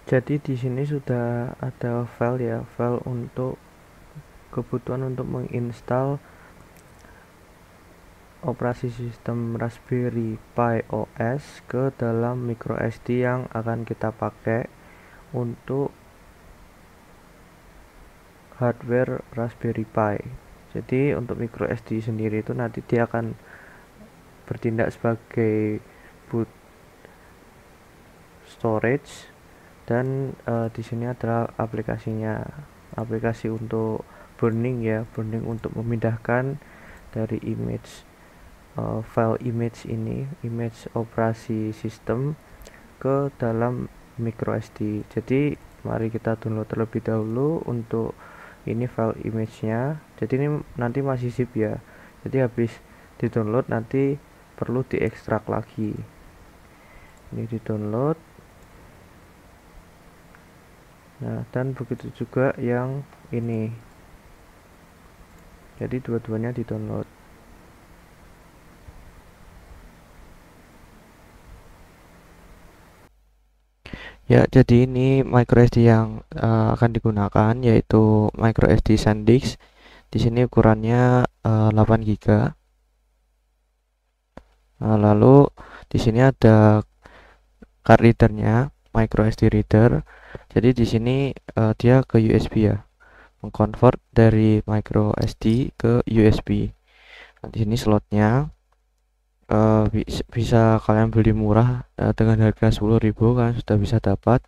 Jadi di sini sudah ada file ya, file untuk kebutuhan untuk menginstal operasi sistem Raspberry Pi OS ke dalam microSD yang akan kita pakai untuk hardware Raspberry Pi. Jadi untuk microSD sendiri itu nanti dia akan bertindak sebagai boot storage, dan di sini adalah aplikasinya, aplikasi untuk burning ya, burning untuk memindahkan dari file image ini, image operasi sistem ke dalam microSD. Jadi mari kita download terlebih dahulu untuk ini file image-nya. Jadi ini nanti masih zip ya, jadi habis di download nanti perlu diekstrak lagi. Ini di download. Nah, dan begitu juga yang ini. Jadi dua-duanya di download. Ya, jadi ini microSD yang akan digunakan yaitu microSD SanDisk. Di sini ukurannya 8 GB. Nah, lalu di sini ada card readernya, microSD reader. Jadi di sini dia ke USB ya, mengconvert dari microSD ke USB. Nah, di sini slotnya bisa kalian beli murah dengan harga 10.000 kan sudah bisa dapat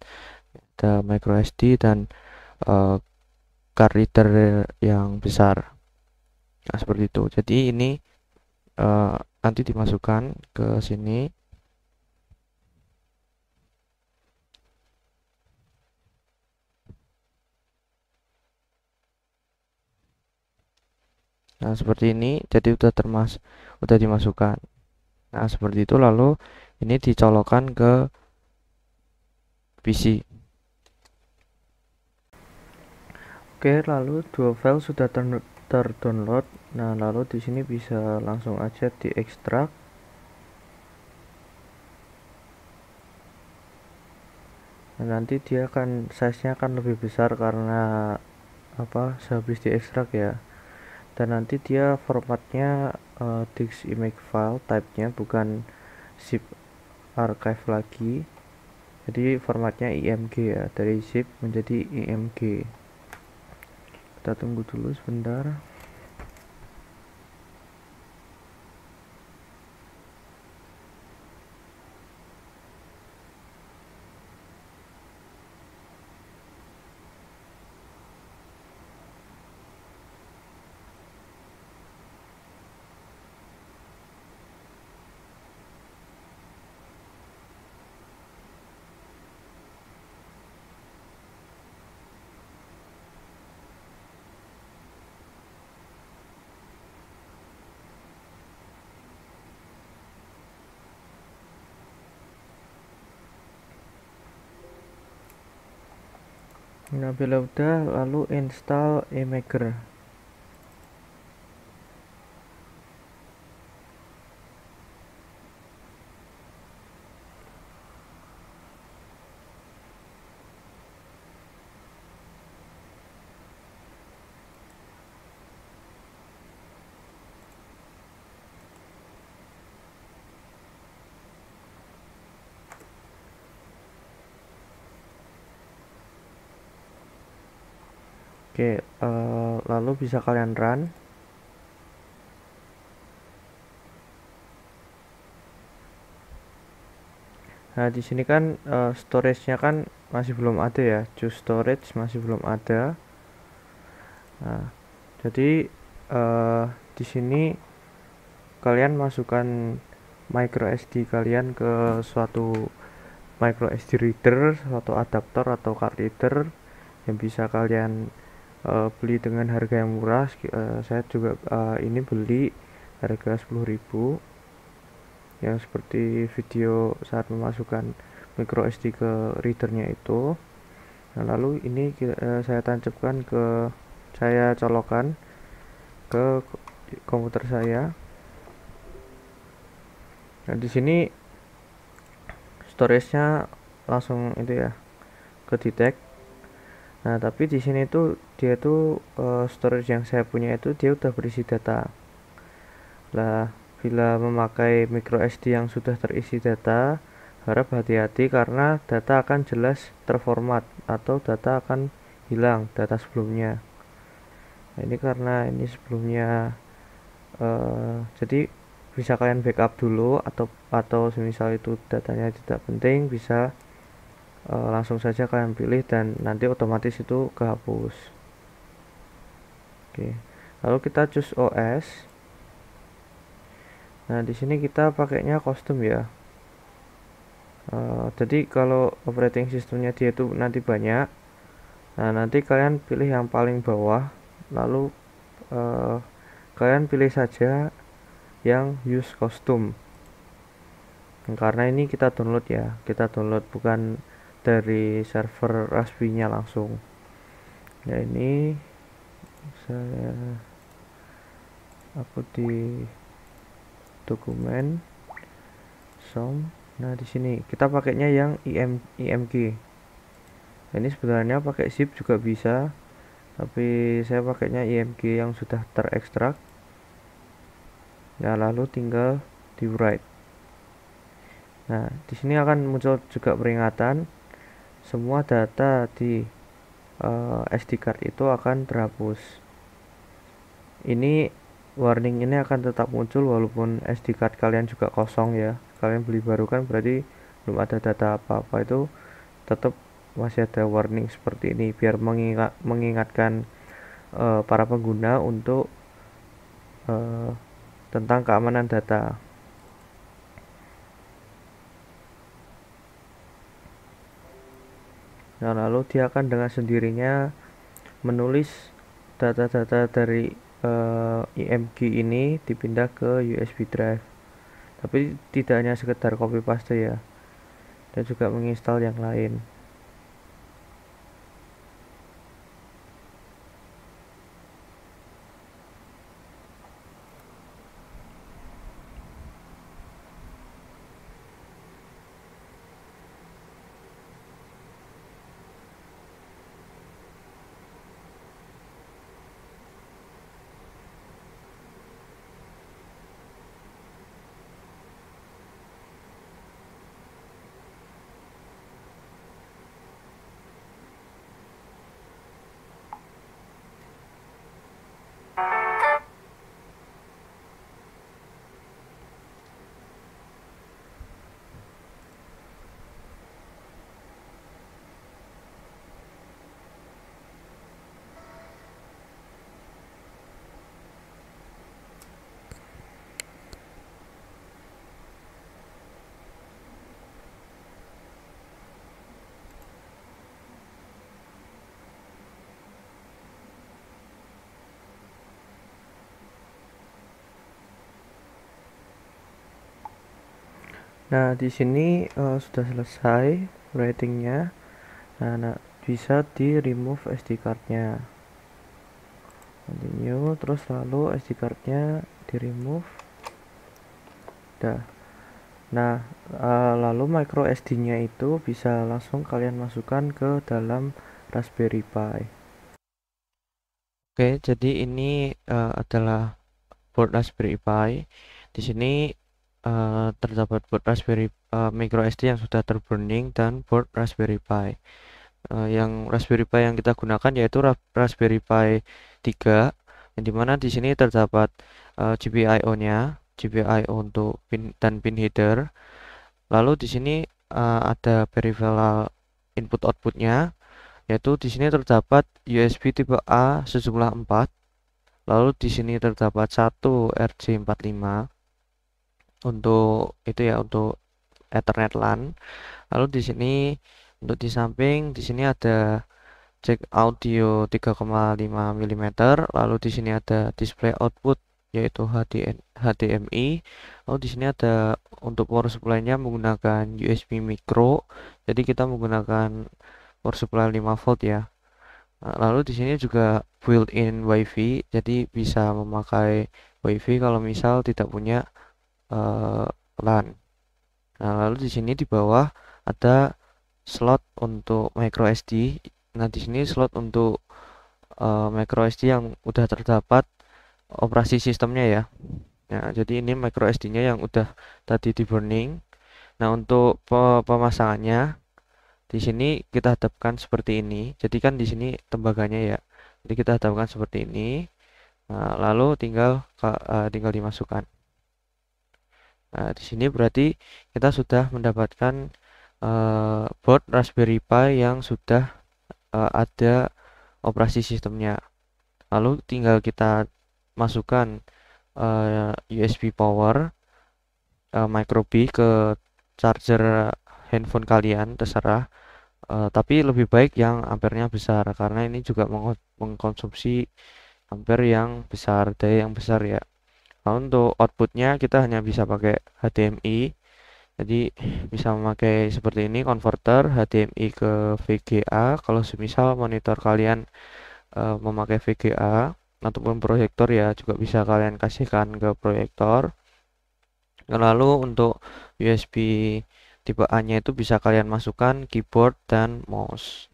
ada microSD dan card reader yang besar. Nah, seperti itu. Jadi ini nanti dimasukkan ke sini. Nah, seperti ini. Jadi udah dimasukkan. Nah, seperti itu, lalu ini dicolokkan ke PC. Oke, lalu dua file sudah terdownload. Nah, lalu di sini bisa langsung aja diekstrak. Nah, nanti dia akan size-nya akan lebih besar karena sehabis diekstrak ya. Dan nanti dia formatnya disk image file, type-nya bukan zip archive lagi. Jadi formatnya IMG ya, dari zip menjadi IMG. Kita tunggu dulu sebentar. Nah, bila udah, lalu install iMaker. Oke, lalu bisa kalian run. Nah, di sini kan storage-nya kan masih belum ada ya, choose storage masih belum ada. Nah, jadi di sini kalian masukkan micro SD kalian ke suatu micro SD reader, suatu adaptor atau card reader yang bisa kalian beli dengan harga yang murah. Saya juga ini beli harga 10.000 yang seperti video saat memasukkan micro SD ke readernya itu. Nah, lalu ini saya colokkan ke komputer saya. Nah, di sini storage-nya langsung itu ya, ke detect. Nah, tapi di sini tuh dia tuh storage yang saya punya itu dia udah berisi data. Lah, bila memakai micro SD yang sudah terisi data, harap hati-hati karena data akan jelas terformat atau data akan hilang data sebelumnya. Nah, ini karena ini sebelumnya jadi bisa kalian backup dulu atau semisal itu datanya tidak penting bisa langsung saja kalian pilih dan nanti otomatis itu kehapus. Oke. Lalu kita choose OS. Nah, di sini kita pakainya custom ya. Jadi kalau operating systemnya dia itu nanti banyak. Nah, nanti kalian pilih yang paling bawah, lalu kalian pilih saja yang use custom. Karena ini kita download ya, kita download bukan dari server Raspberry-nya langsung. Ya ini saya upload di dokumen som. Nah, di sini kita pakainya yang IMG. Nah, ini sebenarnya pakai zip juga bisa, tapi saya pakainya IMG yang sudah terekstrak. Ya, lalu tinggal di write. Nah, di sini akan muncul juga peringatan semua data di SD card itu akan terhapus. Ini warning ini akan tetap muncul walaupun SD card kalian juga kosong ya. Kalian beli baru kan berarti belum ada data apa-apa, itu tetap masih ada warning seperti ini biar mengingatkan para pengguna untuk tentang keamanan data. Nah, lalu dia akan dengan sendirinya menulis data-data dari IMG ini dipindah ke USB drive. Tapi tidak hanya sekedar copy paste ya, dan juga menginstal yang lain. Nah, di sini sudah selesai writingnya. Nah, bisa di remove SD cardnya. Continue, terus lalu SD cardnya di remove. Dah. Nah, lalu micro SD-nya itu bisa langsung kalian masukkan ke dalam Raspberry Pi. Oke, jadi ini adalah board Raspberry Pi. Di sini terdapat board Raspberry micro SD yang sudah terburning dan board Raspberry Pi. Yang Raspberry Pi yang kita gunakan yaitu Raspberry Pi 3, yang dimana di sini terdapat GPIO-nya, GPIO untuk pin dan pin header. Lalu di sini ada peripheral input outputnya, yaitu di sini terdapat USB tipe A sejumlah 4. Lalu di sini terdapat satu RJ45 untuk itu ya, untuk Ethernet LAN. Lalu di sini untuk di samping di sini ada jack audio 3,5 mm. Lalu di sini ada display output yaitu HDMI. Lalu di sini ada untuk power supply-nya menggunakan USB micro. Jadi kita menggunakan power supply 5 volt ya. Lalu di sini juga built-in WiFi, jadi bisa memakai WiFi kalau misal tidak punya LAN. Nah, lalu di sini di bawah ada slot untuk micro SD. Nah, di sini slot untuk micro SD yang udah terdapat operasi sistemnya ya. Nah, jadi ini micro SD-nya yang udah tadi di burning. Nah, untuk pemasangannya di sini kita hadapkan seperti ini. Jadi kan di sini tembaganya ya. Jadi kita hadapkan seperti ini. Nah, lalu tinggal dimasukkan. Nah, di sini berarti kita sudah mendapatkan board Raspberry Pi yang sudah ada operasi sistemnya. Lalu tinggal kita masukkan USB power micro B ke charger handphone kalian, terserah. Tapi lebih baik yang ampernya besar karena ini juga mengkonsumsi ampere yang besar, daya yang besar ya. Nah, untuk outputnya kita hanya bisa pakai HDMI. Jadi bisa memakai seperti ini converter HDMI ke VGA. Kalau semisal monitor kalian memakai VGA ataupun proyektor ya juga bisa kalian kasihkan ke proyektor. Lalu untuk USB tipe A-nya itu bisa kalian masukkan keyboard dan mouse.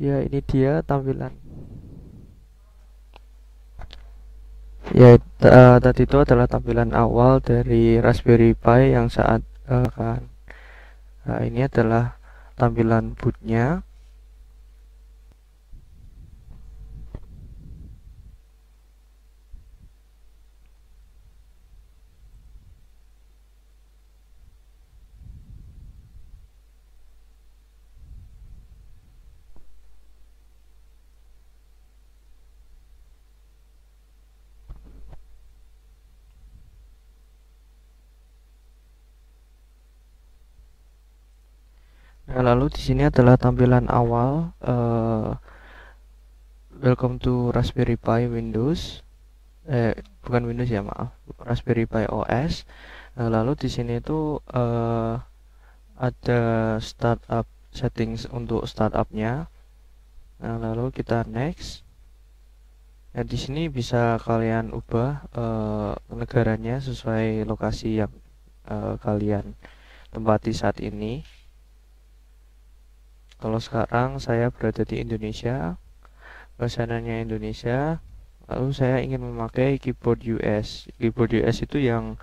Ya, ini dia tampilan. Ya, tadi itu adalah tampilan awal dari Raspberry Pi yang saat kan. Nah, ini adalah tampilan bootnya. Nah, lalu di sini adalah tampilan awal Welcome to Raspberry Pi Windows. Bukan Windows ya, maaf. Raspberry Pi OS. Nah, lalu di sini itu ada startup settings untuk startupnya. Nah, lalu kita next. Nah, di sini bisa kalian ubah negaranya sesuai lokasi yang kalian tempati saat ini. Kalau sekarang saya berada di Indonesia, bahasanya Indonesia, lalu saya ingin memakai keyboard US. Keyboard US itu yang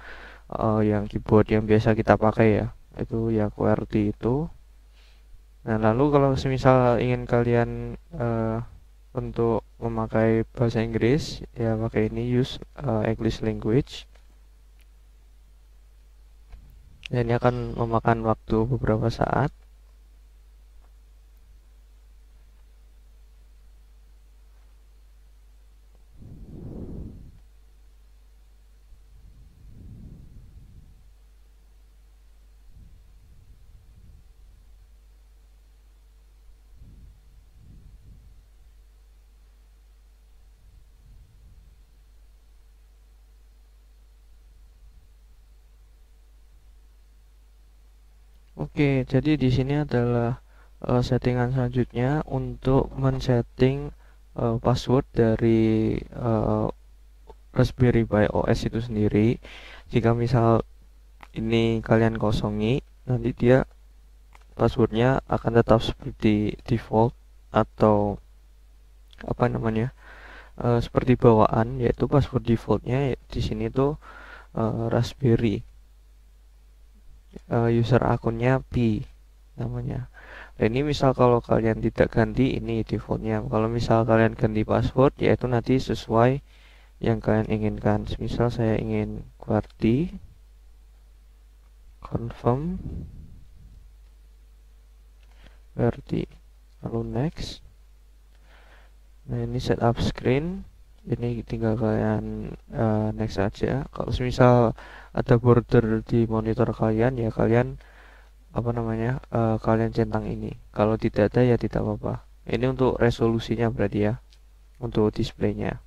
keyboard yang biasa kita pakai ya, itu ya QWERTY itu. Nah, lalu kalau semisal ingin kalian untuk memakai bahasa Inggris ya pakai ini use English language. Dan ini akan memakan waktu beberapa saat. Oke, jadi di sini adalah settingan selanjutnya untuk men-setting password dari Raspberry Pi OS itu sendiri. Jika misal ini kalian kosongi, nanti dia passwordnya akan tetap seperti default atau apa namanya seperti bawaan, yaitu password defaultnya di sini tuh Raspberry. User akunnya P namanya. Nah, ini misal kalau kalian tidak ganti, ini defaultnya. Kalau misal kalian ganti password, yaitu nanti sesuai yang kalian inginkan. Misal saya ingin QWERTY, confirm QWERTY, lalu next. Nah, ini setup screen. Ini tinggal kalian next aja. Kalau misal ada border di monitor kalian, ya kalian apa namanya kalian centang ini. Kalau tidak ada ya tidak apa-apa. Ini untuk resolusinya berarti ya, untuk displaynya.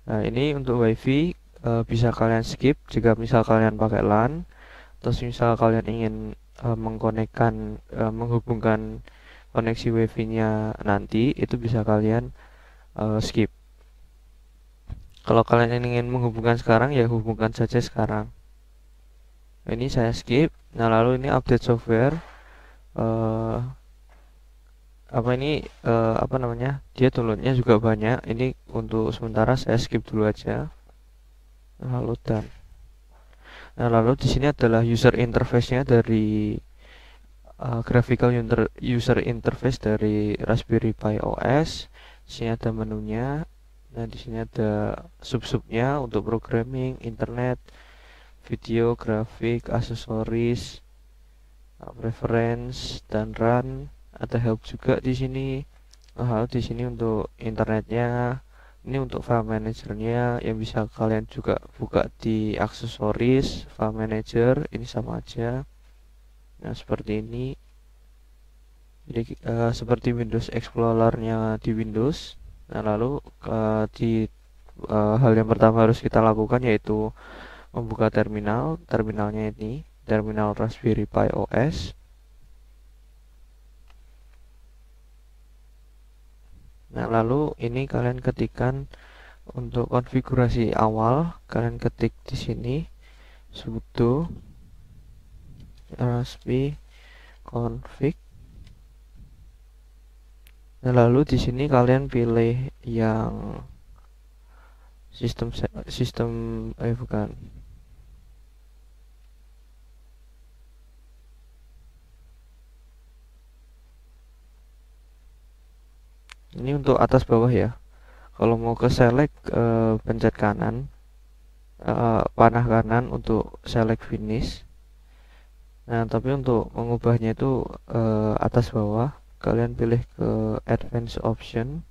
Nah, ini untuk WiFi bisa kalian skip jika misal kalian pakai LAN. Terus misal kalian ingin menghubungkan koneksi WiFi-nya nanti, itu bisa kalian skip. Kalau kalian ingin menghubungkan sekarang ya hubungkan saja sekarang. Ini saya skip. Nah, lalu ini update software. Apa ini apa namanya, dia downloadnya juga banyak. Ini untuk sementara saya skip dulu aja. Lalu dan lalu di sini adalah user interface-nya dari graphical user interface dari Raspberry Pi OS. Di sini ada menunya. Nah, di sini ada sub-subnya untuk programming, internet, video, grafik, aksesoris, preference, dan run. Ada help juga di sini. Di sini untuk internetnya. Ini untuk file manajernya yang bisa kalian juga buka di aksesoris, file manager. Ini sama aja. Nah, seperti ini. Jadi seperti Windows Explorer-nya di Windows. Nah, lalu hal yang pertama harus kita lakukan yaitu membuka terminalnya ini, terminal Raspberry Pi OS. Nah, lalu ini kalian ketikkan untuk konfigurasi awal, kalian ketik di sini sudo raspi config. Nah, lalu di sini kalian pilih yang sistem bukan. Ini untuk atas bawah ya. Kalau mau ke select, pencet kanan, panah kanan untuk select finish. Nah, tapi untuk mengubahnya itu atas bawah, kalian pilih ke advanced option,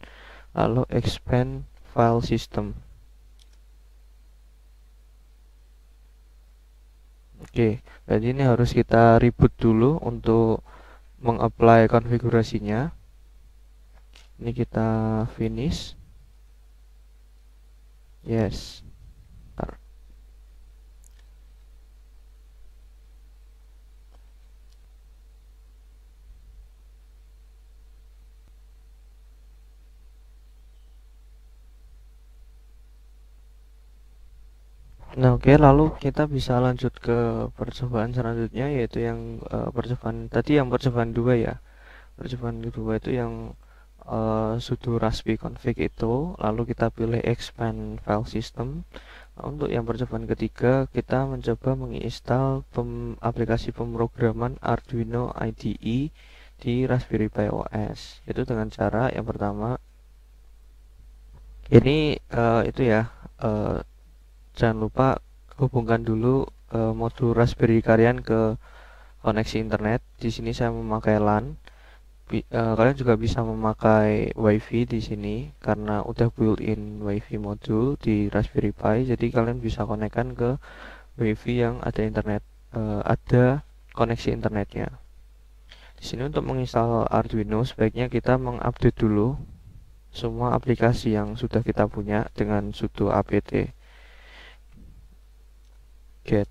lalu expand file system. Oke, jadi ini harus kita reboot dulu untuk mengapply konfigurasinya. Ini kita finish. Yes. Nah, oke, lalu kita bisa lanjut ke percobaan selanjutnya, yaitu yang percobaan 2 ya. Percobaan kedua itu yang sudo raspi config itu, lalu kita pilih expand file system. Nah, untuk yang percobaan ketiga, kita mencoba menginstal aplikasi pemrograman Arduino IDE di Raspberry Pi OS. Itu dengan cara yang pertama, ini itu ya, jangan lupa hubungkan dulu modul Raspberry kalian ke koneksi internet. Di sini saya memakai LAN. Kalian juga bisa memakai WiFi di sini karena udah built-in WiFi modul di Raspberry Pi. Jadi kalian bisa konekkan ke WiFi yang ada internet, ada koneksi internetnya. Di sini untuk menginstal Arduino sebaiknya kita mengupdate dulu semua aplikasi yang sudah kita punya dengan sudo apt get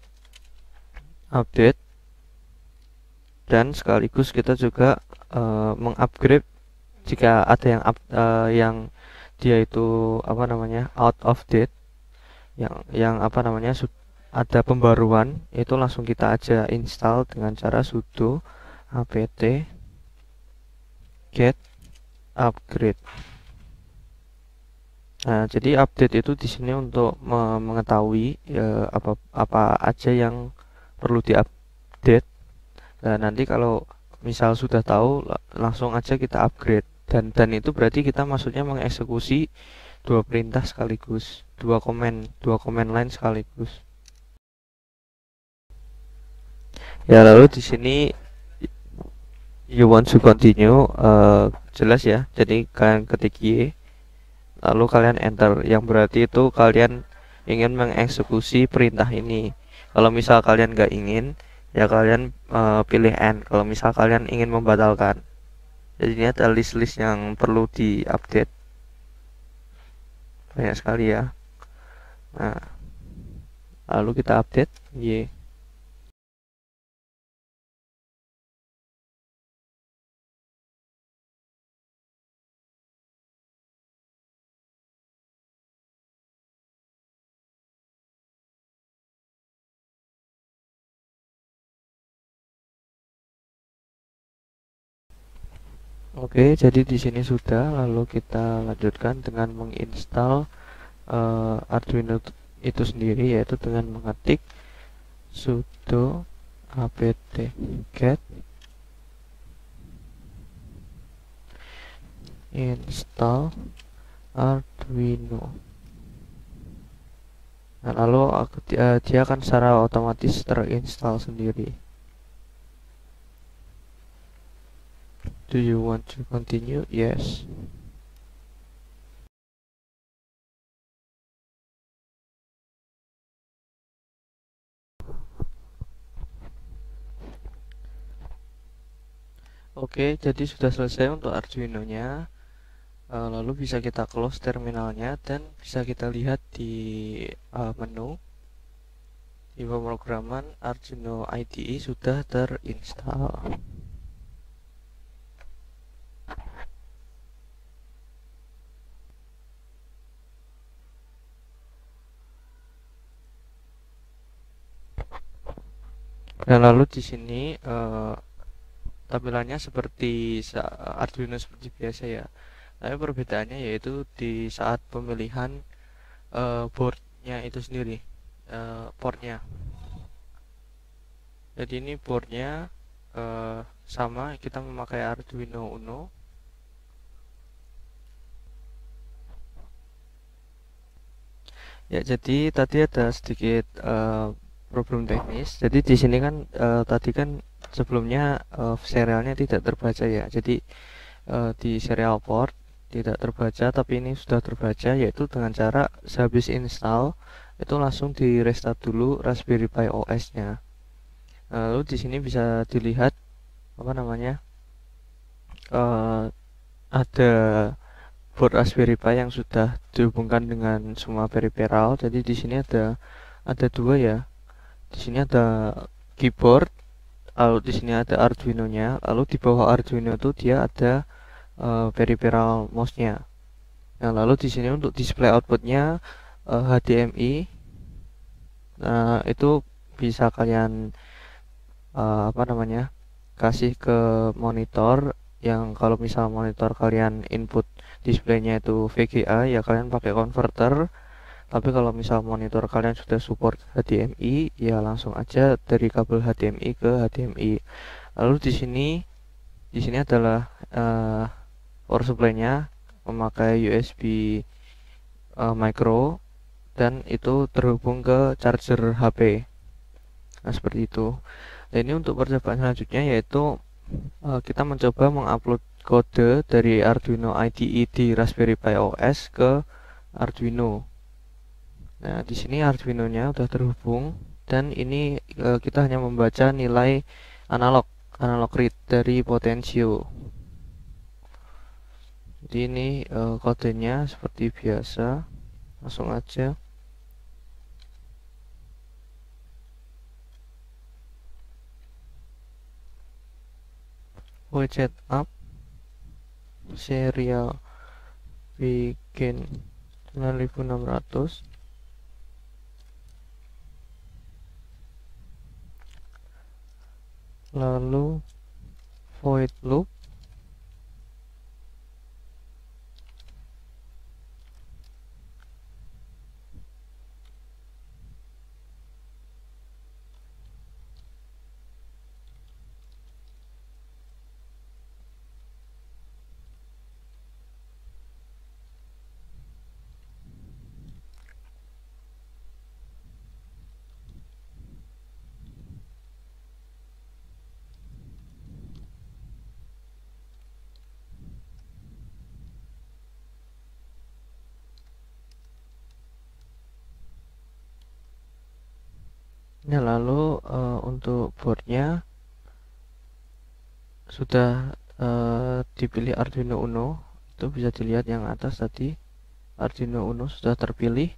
update, dan sekaligus kita juga mengupgrade jika ada yang dia itu apa namanya out of date, yang apa namanya ada pembaruan, itu langsung kita aja install dengan cara sudo apt get upgrade. Nah, jadi update itu di sini untuk mengetahui apa aja yang perlu diupdate. Nah, nanti kalau misal sudah tahu, langsung aja kita upgrade. Dan itu berarti kita maksudnya mengeksekusi dua perintah sekaligus, dua command line sekaligus. Ya, lalu di sini you want to continue, jelas ya. Jadi kalian ketik Y, lalu kalian enter, yang berarti itu kalian ingin mengeksekusi perintah ini. Kalau misal kalian nggak ingin, ya kalian pilih N. Kalau misal kalian ingin membatalkan. Jadi ini ada list-list yang perlu diupdate, banyak sekali ya. Nah, lalu kita update Y. Oke, jadi di sini sudah, lalu kita lanjutkan dengan menginstal Arduino itu sendiri, yaitu dengan mengetik sudo apt-get install Arduino. Nah, lalu dia akan secara otomatis terinstall sendiri. Do you want to continue? Yes. Oke, jadi sudah selesai untuk Arduino-nya. Lalu bisa kita close terminalnya dan bisa kita lihat di menu di pemrograman Arduino IDE sudah terinstall. Nah, lalu di sini tampilannya seperti Arduino seperti biasa ya. Tapi perbedaannya yaitu di saat pemilihan boardnya itu sendiri, portnya. Jadi ini boardnya sama, kita memakai Arduino Uno. Ya, jadi tadi ada sedikit problem teknis. Jadi di sini kan tadi kan sebelumnya serialnya tidak terbaca ya. Jadi di serial port tidak terbaca, tapi ini sudah terbaca, yaitu dengan cara sehabis install itu langsung di restart dulu Raspberry Pi OS-nya. Lalu di sini bisa dilihat apa namanya, ada board Raspberry Pi yang sudah dihubungkan dengan semua peripheral. Jadi di sini ada dua ya. Di sini ada keyboard, lalu di sini ada Arduino-nya, lalu di bawah Arduino itu dia ada peripheral mouse-nya. Nah, lalu di sini untuk display outputnya HDMI. Nah, itu bisa kalian apa namanya, kasih ke monitor, yang kalau misal monitor kalian input displaynya itu VGA ya kalian pakai konverter. Tapi kalau misal monitor kalian sudah support HDMI ya langsung aja dari kabel HDMI ke HDMI. Lalu di sini adalah power supply-nya memakai USB micro, dan itu terhubung ke charger HP. Nah, seperti itu. Dan ini untuk percobaan selanjutnya, yaitu kita mencoba mengupload kode dari Arduino IDE di Raspberry Pi OS ke Arduino. Nah, di sini Arduino-nya sudah terhubung, dan ini kita hanya membaca nilai analog read dari potensio. Jadi ini kodenya seperti biasa, langsung aja. Widget up, serial bikin 9600, lalu void loop, nah lalu untuk boardnya sudah dipilih Arduino Uno. Itu bisa dilihat yang atas tadi, Arduino Uno sudah terpilih.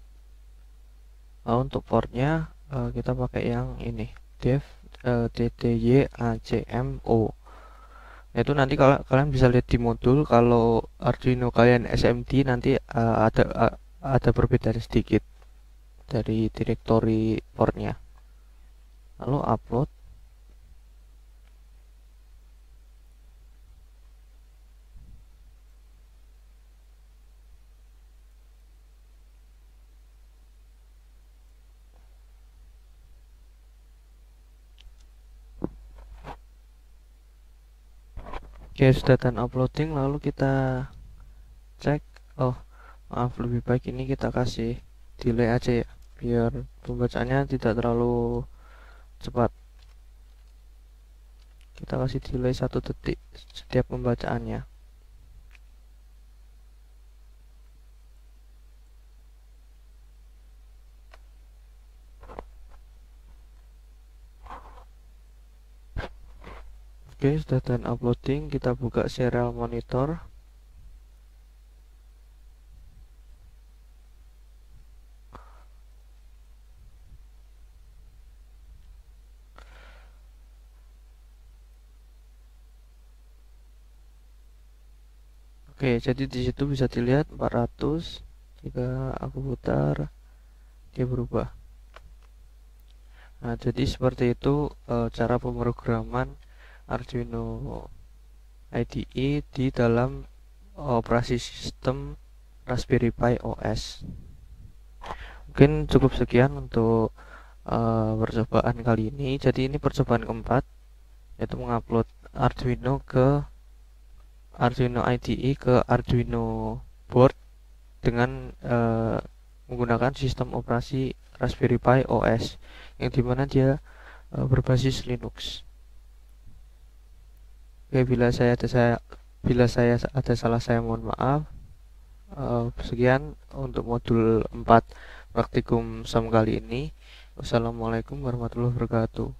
Untuk portnya kita pakai yang ini, dev TTY-ACMO. Itu nanti kalau kalian bisa lihat di modul, kalau Arduino kalian SMD nanti ada perbedaan sedikit dari direktori portnya. Lalu upload. Oke, sudah done uploading, lalu kita cek. Oh maaf, lebih baik ini kita kasih delay aja ya, biar pembacaannya tidak terlalu cepat. Kita kasih delay 1 detik setiap pembacaannya. Oke, sudah done uploading, kita buka serial monitor. Oke, jadi di situ bisa dilihat 400. Jika aku putar, dia berubah. Nah, jadi seperti itu cara pemrograman Arduino IDE di dalam operasi sistem Raspberry Pi OS. Mungkin cukup sekian untuk percobaan kali ini. Jadi ini percobaan keempat, yaitu mengupload Arduino IDE ke Arduino board dengan menggunakan sistem operasi Raspberry Pi OS, yang dimana dia berbasis Linux. Oke, bila saya ada salah, saya mohon maaf. Sekian untuk modul 4 praktikum SAM kali ini. Wassalamualaikum warahmatullahi wabarakatuh.